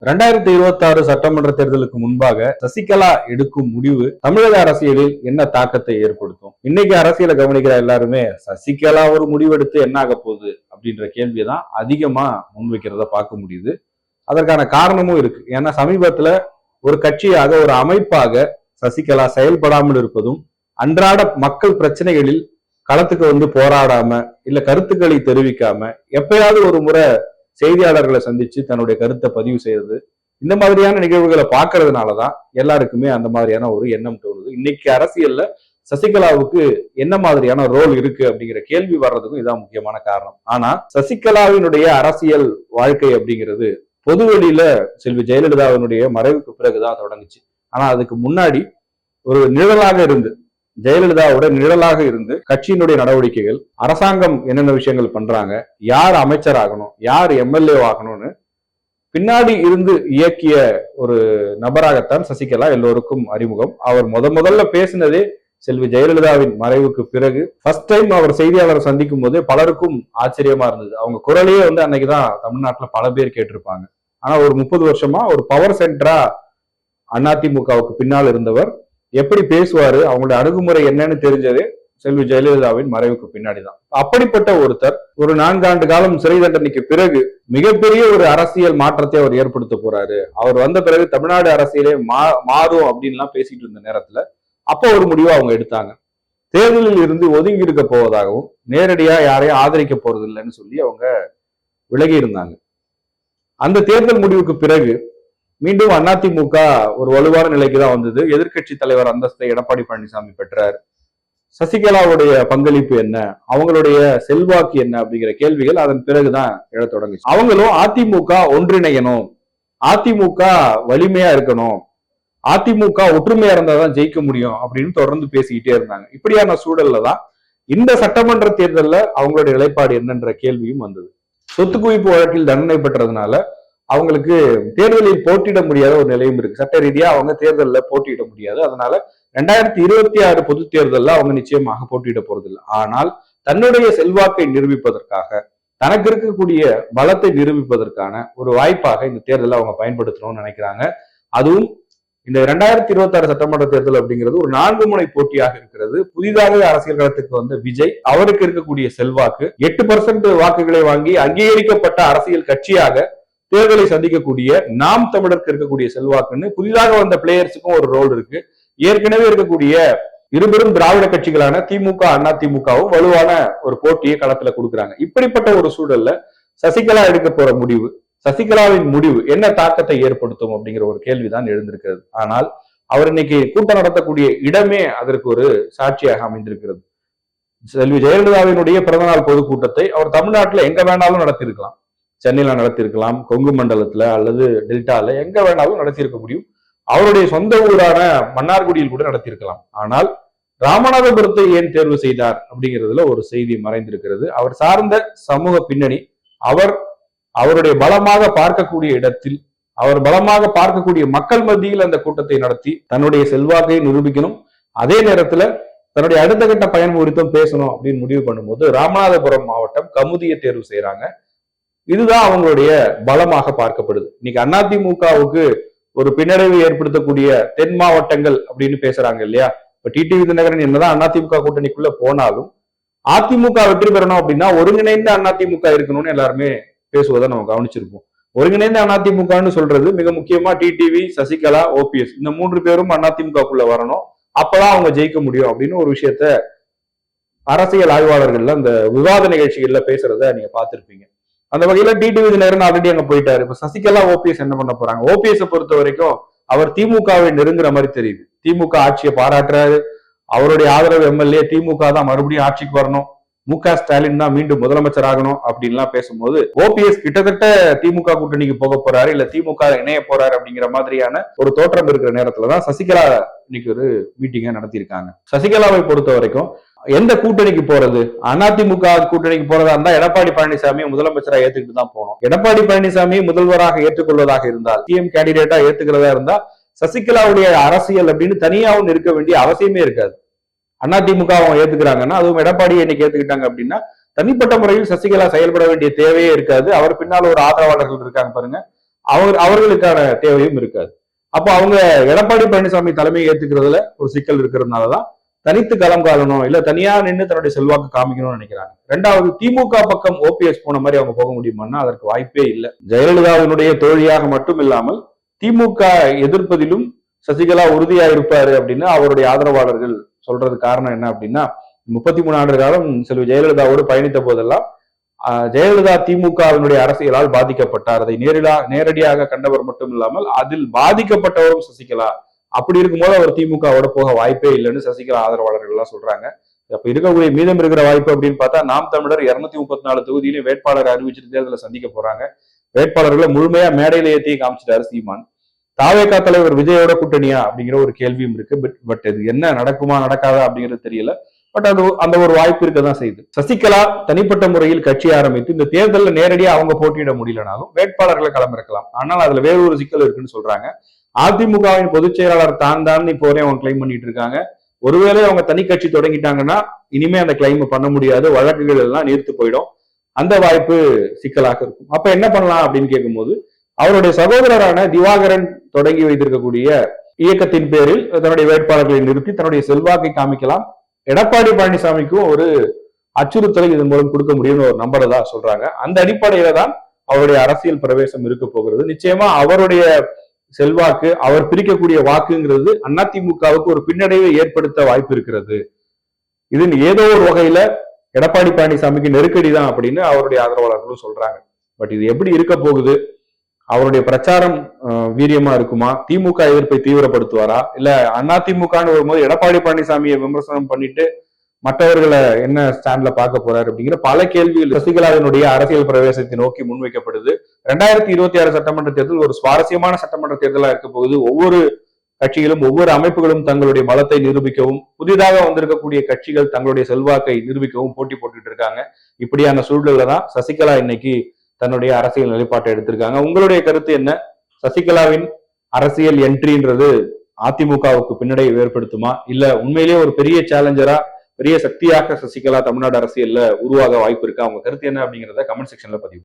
2026 சட்டமன்ற தேர்தலுக்கு முன்பாக சசிகலா எடுக்கும் முடிவு தமிழக அரசியலில் என்ன தாக்கத்தை ஏற்படுத்தும்? இன்னைக்கு அரசியலை கவனிக்கிற எல்லாருமே சசிகலா ஒரு முடிவெடுத்து என்ன ஆக போகுது அப்படின்ற கேள்விதான் அதிகமா முன்வைக்கிறத பார்க்க முடியுது. அதற்கான காரணமும் இருக்கு. ஏன்னா சமீபத்துல ஒரு கட்சியாக ஒரு அமைப்பாக சசிகலா செயல்படாமல் இருப்பதும், அன்றாட மக்கள் பிரச்சனைகளில் களத்துக்கு வந்து போராடாம இல்ல கருத்துக்களை தெரிவிக்காம எப்பயாவது ஒரு முறை செய்தியாளர்களை சந்திச்சு தன்னுடைய கருத்தை பதிவு செய்யறது, இந்த மாதிரியான நிகழ்வுகளை பார்க்கறதுனாலதான் எல்லாருக்குமே அந்த மாதிரியான ஒரு எண்ணம் தோணுது. இன்னைக்கு அரசியல்ல சசிகலாவுக்கு என்ன மாதிரியான ரோல் இருக்கு அப்படிங்கிற கேள்வி வர்றதுக்கும் இதான் முக்கியமான காரணம். ஆனா சசிகலாவினுடைய அரசியல் வாழ்க்கை அப்படிங்கிறது பொதுவெளியில செல்வி ஜெயலலிதாவினுடைய மறைவுக்கு பிறகுதான் தொடங்குச்சு. ஆனா அதுக்கு முன்னாடி ஒரு நிழலாக இருந்து, ஜெயலலிதாவோட நிழலாக இருந்து கட்சியினுடைய நடவடிக்கைகள், அரசாங்கம் என்னென்ன விஷயங்கள் பண்றாங்க, யார் அமைச்சர் ஆகணும், யார் எம்எல்ஏ ஆகணும்னு பின்னாடி இருந்து இயக்கிய ஒரு நபராகத்தான் சசிகலா எல்லோருக்கும் அறிமுகம். அவர் முதல்ல பேசினதே செல்வி ஜெயலலிதாவின் மறைவுக்கு பிறகு. ஃபர்ஸ்ட் டைம் அவர் செய்தியாளரை சந்திக்கும் போது பலருக்கும் ஆச்சரியமா இருந்தது. அவங்க குரலையே வந்து அன்னைக்குதான் தமிழ்நாட்டுல பல பேர் கேட்டிருப்பாங்க. ஆனா ஒரு 30 வருஷமா ஒரு பவர் சென்டரா அதிமுகவுக்கு பின்னால் இருந்தவர் எப்படி பேசுவாரு, அவங்களுடைய அணுகுமுறை என்னன்னு தெரிஞ்சதே செல்வி ஜெயலலிதாவின் மறைவுக்கு பின்னாடிதான். அப்படிப்பட்ட ஒருத்தர் ஒரு 4 ஆண்டு காலம் சிறை தண்டனைக்கு பிறகு மிகப்பெரிய ஒரு அரசியல் மாற்றத்தை அவர் ஏற்படுத்த போறாரு. அவர் வந்த பிறகு தமிழ்நாடு அரசியலே மாறும் அப்படின்லாம் பேசிட்டு இருந்த நேரத்துல அப்போ ஒரு முடிவை அவங்க எடுத்தாங்க. தேர்தலில் இருந்து ஒதுங்கி இருக்க போவதாகவும், நேரடியா யாரையும் ஆதரிக்க போறது இல்லைன்னு சொல்லி அவங்க விலகி இருந்தாங்க. அந்த தேர்தல் முடிவுக்கு பிறகு மீண்டும் அதிமுக ஒரு வலுவான நிலைக்கு தான் வந்தது. எதிர்கட்சி தலைவர் அந்தஸ்தை எடப்பாடி பழனிசாமி பெற்றார். சசிகலாவுடைய பங்களிப்பு என்ன, அவங்களுடைய செல்வாக்கு என்ன அப்படிங்கிற கேள்விகள் அதன் பிறகுதான் எழத் தொடங்குச்சு. அவங்களும் அதிமுக ஒன்றிணையணும், அதிமுக வலிமையா இருக்கணும், அதிமுக ஒற்றுமையா இருந்தாதான் ஜெயிக்க முடியும் அப்படின்னு தொடர்ந்து பேசிக்கிட்டே இருந்தாங்க. இப்படியான சூழல்ல தான் இந்த சட்டமன்ற தேர்தல்ல அவங்களுடைய நிலைப்பாடு என்னன்ற கேள்வியும் வந்தது. சொத்து குவிப்பு வழக்கில் தண்டனை பெற்றதுனால அவங்களுக்கு தேர்தலில் போட்டியிட முடியாத ஒரு நிலையும் இருக்கு. சட்ட ரீதியா அவங்க தேர்தலில் போட்டியிட முடியாது. அதனால 2026 பொது தேர்தலில் அவங்க நிச்சயமாக போட்டியிட போறதில்லை. ஆனால் தன்னுடைய செல்வாக்கை நிரூபிப்பதற்காக, தனக்கு இருக்கக்கூடிய பலத்தை நிரூபிப்பதற்கான ஒரு வாய்ப்பாக இந்த தேர்தலை அவங்க பயன்படுத்தணும்னு நினைக்கிறாங்க. அதுவும் இந்த 2026 சட்டமன்ற தேர்தல் அப்படிங்கிறது ஒரு 4 முனை போட்டியாக இருக்கிறது. புதிதாக அரசியல் களத்துக்கு வந்த விஜய், அவருக்கு இருக்கக்கூடிய செல்வாக்கு 8% வாக்குகளை வாங்கி அங்கீகரிக்கப்பட்ட அரசியல் கட்சியாக தேர்தலை சந்திக்கக்கூடிய நாம் தமிழருக்கு இருக்கக்கூடிய செல்வாக்குன்னு புதிதாக வந்த பிளேயர்ஸுக்கும் ஒரு ரோல் இருக்கு. ஏற்கனவே இருக்கக்கூடிய இருபெரும் திராவிட கட்சிகளான திமுக அதிமுகவும் வலுவான ஒரு போட்டியை களத்துல கொடுக்குறாங்க. இப்படிப்பட்ட ஒரு சூழல்ல சசிகலா எடுக்க போற முடிவு, சசிகலாவின் முடிவு என்ன தாக்கத்தை ஏற்படுத்தும் அப்படிங்கிற ஒரு கேள்விதான் எழுந்திருக்கிறது. ஆனால் அவர் இன்னைக்கு கூட்டம் நடத்தக்கூடிய இடமே அதற்கு ஒரு சாட்சியாக அமைந்திருக்கிறது. செல்வி ஜெயலலிதாவினுடைய பிறந்தநாள் பொதுக்கூட்டத்தை அவர் தமிழ்நாட்டுல எங்க வேணாலும் நடத்தியிருக்கலாம். சென்னையில நடத்தியிருக்கலாம், கொங்கு மண்டலத்துல அல்லது டெல்டால எங்க வேணாலும் நடத்தியிருக்க முடியும். அவருடைய சொந்த ஊரான மன்னார்குடியில் கூட நடத்தியிருக்கலாம். ஆனால் ராமநாதபுரத்தை ஏன் தேர்வு செய்தார் அப்படிங்கிறதுல ஒரு செய்தி மறைந்திருக்கிறது. அவர் சார்ந்த சமூக பின்னணி, அவருடைய பலமாக பார்க்கக்கூடிய இடத்தில், அவர் பலமாக பார்க்கக்கூடிய மக்கள் மத்தியில் அந்த கூட்டத்தை நடத்தி தன்னுடைய செல்வாக்கை நிரூபிக்கணும். அதே நேரத்துல தன்னுடைய அடுத்த கட்ட பயன் குறித்தும் பேசணும் அப்படின்னு முடிவு பண்ணும்போது ராமநாதபுரம் மாவட்டம் கமுதியை தேர்வு செய்யறாங்க. இதுதான் அவங்களுடைய பலமாக பார்க்கப்படுது. இன்னைக்கு அதிமுகவுக்கு ஒரு பின்னடைவு ஏற்படுத்தக்கூடிய தென் மாவட்டங்கள் அப்படின்னு பேசுறாங்க இல்லையா? இப்ப டிடிவி தினகரன் என்னதான் அதிமுக கூட்டணிக்குள்ள போனாலும் அதிமுக வெற்றி பெறணும் அப்படின்னா ஒருங்கிணைந்த அதிமுக இருக்கணும்னு எல்லாருமே பேசுவதை நம்ம கவனிச்சிருப்போம். ஒருங்கிணைந்த அதிமுகன்னு சொல்றது மிக முக்கியமா டிடிவி, சசிகலா, ஓபிஎஸ் இந்த 3 பேரும் அதிமுகக்குள்ள வரணும், அப்பதான் அவங்க ஜெயிக்க முடியும் அப்படின்னு ஒரு விஷயத்த அரசியல் ஆய்வாளர்கள்ல அந்த விவாத நிகழ்ச்சிகள்ல பேசுறத நீங்க பார்த்திருப்பீங்க. அந்த வகையில டிடிவி தினகரன் ஆல்ரெடி அங்க போயிட்டாரு. இப்ப சசிகலா, ஓபிஎஸ் என்ன பண்ண போறாங்க? ஓபிஎஸ் பொறுத்த வரைக்கும் அவர் திமுகவை நெருங்குற மாதிரி தெரியுது. திமுக ஆட்சியை பாராட்டுறாரு. அவருடைய ஆதரவு எம்எல்ஏ திமுக தான் மறுபடியும் ஆட்சிக்கு வரணும், மு.க. ஸ்டாலின் தான் மீண்டும் முதலமைச்சர் ஆகணும் அப்படின்லாம் பேசும்போது ஓபிஎஸ் கிட்டத்தட்ட திமுக கூட்டணிக்கு போக போறாரு, இல்ல திமுக இணைய போறாரு அப்படிங்கிற மாதிரியான ஒரு தோற்றம் இருக்கிற நேரத்துலதான் சசிகலா இன்னைக்கு ஒரு மீட்டிங்கை நடத்தியிருக்காங்க. சசிகலாவை பொறுத்த வரைக்கும் எந்த கூட்டணிக்கு போறது? அதிமுக கூட்டணிக்கு போறதா இருந்தா எடப்பாடி பழனிசாமி முதலமைச்சரா ஏத்துக்கிட்டு தான் போனோம். எடப்பாடி பழனிசாமி முதல்வராக ஏற்றுக்கொள்வதாக இருந்தால், சிஎம் கேண்டிடேட்டா ஏத்துக்கிறதா இருந்தா சசிகலாவுடைய அரசியல் அப்படின்னு தனியாவும் இருக்க வேண்டிய அவசியமே இருக்காது. அதிமுக அவங்க ஏத்துக்கிறாங்கன்னா, அதுவும் எடப்பாடியை இன்னைக்கு ஏத்துக்கிட்டாங்க அப்படின்னா தனிப்பட்ட முறையில் சசிகலா செயல்பட வேண்டிய தேவையே இருக்காது. அவர் பின்னால் ஒரு ஆதரவாளர்கள் இருக்காங்க பாருங்க, அவர்களுக்கான தேவையும் இருக்காது. அப்போ அவங்க எடப்பாடி பழனிசாமி தலைமையை ஏத்துக்கிறதுல ஒரு சிக்கல் இருக்கிறதுனாலதான் தனித்து களம் காலணும், இல்ல தனியா நின்று தன்னுடைய செல்வாக்கு காமிக்கணும்னு நினைக்கிறாங்க. ரெண்டாவது, திமுக பக்கம் ஓபிஎஸ் போன மாதிரி அவங்க போக முடியுமான்னா அதற்கு வாய்ப்பே இல்லை. ஜெயலலிதாவினுடைய தோழியாக மட்டும் இல்லாமல் திமுக எதிர்ப்பதிலும் சசிகலா உறுதியா இருப்பாரு அப்படின்னு அவருடைய ஆதரவாளர்கள் சொல்றது காரணம் என்ன அப்படின்னா, 33 ஆண்டு காலம் செல்வி ஜெயலலிதாவோடு பயணித்த போதெல்லாம் ஜெயலலிதா திமுகவினுடைய அரசியலால் பாதிக்கப்பட்டார். அதை நேரடியாக கண்டவர் மட்டும் இல்லாமல் அதில் பாதிக்கப்பட்டவரும் சசிகலா. அப்படி இருக்கும்போது அவர் திமுகவோட போக வாய்ப்பே இல்லைன்னு சசிகலா ஆதரவாளர்கள் எல்லாம் சொல்றாங்க. அப்ப இருக்கக்கூடிய மீதம் இருக்கிற வாய்ப்பு அப்படின்னு பார்த்தா, நாம் தமிழர் 234 தொகுதியிலும் வேட்பாளர் அறிவிச்சிட்டு தேர்தலை சந்திக்க போறாங்க. வேட்பாளர்களை முழுமையா மேடையில ஏற்றி காமிச்சிட்டாரு சீமான். தாவேகா தலைவர் விஜயோட கூட்டணியா அப்படிங்கிற ஒரு கேள்வியும் இருக்கு. பட் இது என்ன நடக்குமா நடக்காதா அப்படிங்கிறது தெரியல. பட் அது அந்த ஒரு வாய்ப்பு இருக்கதான் செய்யுது. சசிகலா தனிப்பட்ட முறையில் கட்சி ஆரம்பித்து இந்த தேர்தலில் நேரடியாக அவங்க போட்டியிட முடியலனாலும் வேட்பாளர்களை களமிறக்கலாம். ஆனால் அதுல வேறு ஒரு சிக்கல் இருக்குன்னு சொல்றாங்க. அதிமுகவின் பொதுச் செயலாளர் தான் இப்போ வரையும் அவங்க கிளைம் பண்ணிட்டு இருக்காங்க. ஒருவேளை அவங்க தனி கட்சி தொடங்கிட்டாங்கன்னா இனிமே அந்த கிளைம் பண்ண முடியாது, வழக்குகள் எல்லாம் நீர்த்து போயிடும். அந்த வாய்ப்பு சிக்கலாக இருக்கும். அப்ப என்ன பண்ணலாம் அப்படின்னு கேட்கும்போது, அவருடைய சகோதரரான திவாகரன் தொடங்கி வைத்திருக்கக்கூடிய இயக்கத்தின் பேரில் தன்னுடைய வேட்பாளர்களை நிறுத்தி தன்னுடைய செல்வாக்கை காமிக்கலாம். எடப்பாடி பழனிசாமிக்கும் ஒரு அச்சுறுத்தலை இதன் மூலம் கொடுக்க முடியும்னு ஒரு நம்புறதா சொல்றாங்க. அந்த அடிப்படையில தான் அவருடைய அரசியல் பிரவேசம் இருக்க போகிறது. நிச்சயமா அவருடைய செல்வாக்கு, அவர் பிரிக்கக்கூடிய வாக்குங்கிறது அதிமுகவுக்கு ஒரு பின்னடைவை ஏற்படுத்த வாய்ப்பு இருக்கிறது. இது ஏதோ ஒரு வகையில எடப்பாடி பழனிசாமிக்கு நெருக்கடி தான் அப்படின்னு அவருடைய ஆதரவாளர்களும் சொல்றாங்க. பட் இது எப்படி இருக்க போகுது? அவருடைய பிரச்சாரம் வீரியமா இருக்குமா? திமுக எதிர்ப்பை தீவிரப்படுத்துவாரா? இல்ல அதிமுகன்னு வரும்போது எடப்பாடி பழனிசாமியை விமர்சனம் பண்ணிட்டு மற்றவர்களை என்ன ஸ்டாண்ட்ல பார்க்க போறாரு அப்படிங்கிற பல கேள்விகள் சசிகலாவினுடைய அரசியல் பிரவேசத்தை நோக்கி முன்வைக்கப்படுது. 2026 சட்டமன்ற தேர்தல் ஒரு சுவாரஸ்யமான சட்டமன்ற தேர்தலா இருக்க போகுது. ஒவ்வொரு கட்சிகளும் ஒவ்வொரு அமைப்புகளும் தங்களுடைய பலத்தை நிரூபிக்கவும், புதிதாக வந்திருக்கக்கூடிய கட்சிகள் தங்களுடைய செல்வாக்கை நிரூபிக்கவும் போட்டி போட்டுட்டு இருக்காங்க. இப்படியான சூழல்ல தான் சசிகலா இன்னைக்கு தன்னுடைய அரசியல் நிலைப்பாட்டை எடுத்திருக்காங்க. உங்களுடைய கருத்து என்ன? சசிகலாவின் அரசியல் என்ட்ரின்றது அதிமுகவுக்கு பின்னடைவை ஏற்படுத்துமா, இல்ல உண்மையிலேயே ஒரு பெரிய சேலஞ்சரா, பெரிய சக்தியாக சசிகலா தமிழ்நாடு அரசியல்ல உருவாக வாய்ப்பு இருக்கா? அவங்க கருத்து என்ன அப்படிங்கிறத கமெண்ட் செக்ஷன்ல பதிவு.